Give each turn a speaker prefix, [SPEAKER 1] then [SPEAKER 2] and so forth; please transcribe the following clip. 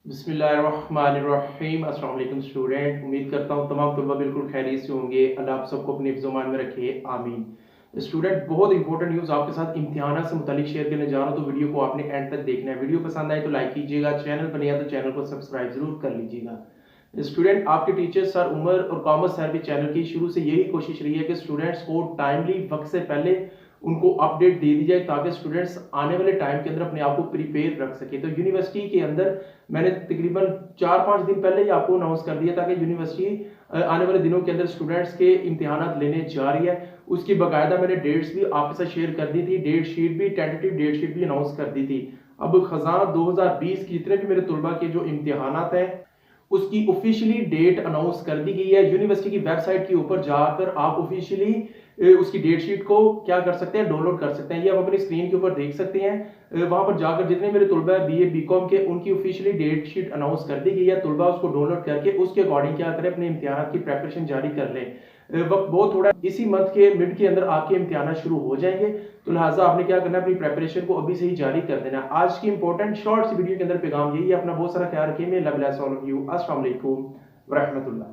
[SPEAKER 1] बिस्मिल्लाहिर्रहमानिर्रहीम। अस्सलाम वालेकुम स्टूडेंट। उम्मीद करता हूँ तमाम तलबा बिल्कुल खैरियत से होंगे। अल्लाह आप सबको अपने हिफ्ज़-ओ-मान में रखे, आमीन। स्टूडेंट, बहुत इंपॉर्टेंट न्यूज़ आपके साथ इम्तिहान से मुतालिक शेयर करने जा रहा हूँ, तो वीडियो को आपने एंड तक देखना है। वीडियो पसंद आए तो लाइक कीजिएगा, चैनल पर नया तो चैनल को सब्सक्राइब जरूर कर लीजिएगा। स्टूडेंट, आपके टीचर सर उमर और कॉमर्स सर भी चैनल की शुरू से यही कोशिश रही है कि स्टूडेंट्स को टाइमली वक्त से पहले उनको अपडेट दे दी जाए, ताकि स्टूडेंट्स आने वाले टाइम के अंदर अपने आप को प्रिपेयर रख सके। तो यूनिवर्सिटी के अंदर मैंने तकरीबन 4-5 दिन पहले ही आपको अनाउंस कर दिया था कि यूनिवर्सिटी आने वाले दिनों के अंदर स्टूडेंट्स के इम्तिहानात लेने जा रही है। उसकी बाकायदा मैंने डेट्स भी आपके साथ शेयर कर दी थी, डेट शीट भी, टेंटेटिव डेट शीट भी अनाउंस कर दी थी। अब खजाना 2020 की जितने भी मेरे तुलबा के जो इम्तिहानात हैं उसकी ऑफिशियली डेट अनाउंस कर दी गई है। यूनिवर्सिटी की वेबसाइट के ऊपर जाकर आप ऑफिशियली उसकी डेट शीट को क्या कर सकते हैं, डाउनलोड कर सकते हैं। ये आप अपनी स्क्रीन के ऊपर देख सकते हैं। वहां पर जाकर जितने मेरे तुलबा है बीए बीकॉम के, उनकी ऑफिशियली डेट शीट अनाउंस कर दी गई है। तुलबा उसको डाउनलोड करके उसके अकॉर्डिंग क्या करें, अपने इम्तिहान की प्रेपरेशन जारी कर लें। वक्त बहुत थोड़ा, इसी मंथ के मिड के अंदर आपके इम्तिहान शुरू हो जाएंगे, तो लिहाजा आपने क्या करना है, अपनी प्रेपरेशन को अभी से ही जारी कर देना है। आज की इंपॉर्टेंट शॉर्ट वीडियो के अंदर पैगाम यही है। अपना बहुत सारा ख्याल रखिए। मैं लव यू। अस्सलाम वालेकुम व रहमतुल्लाह।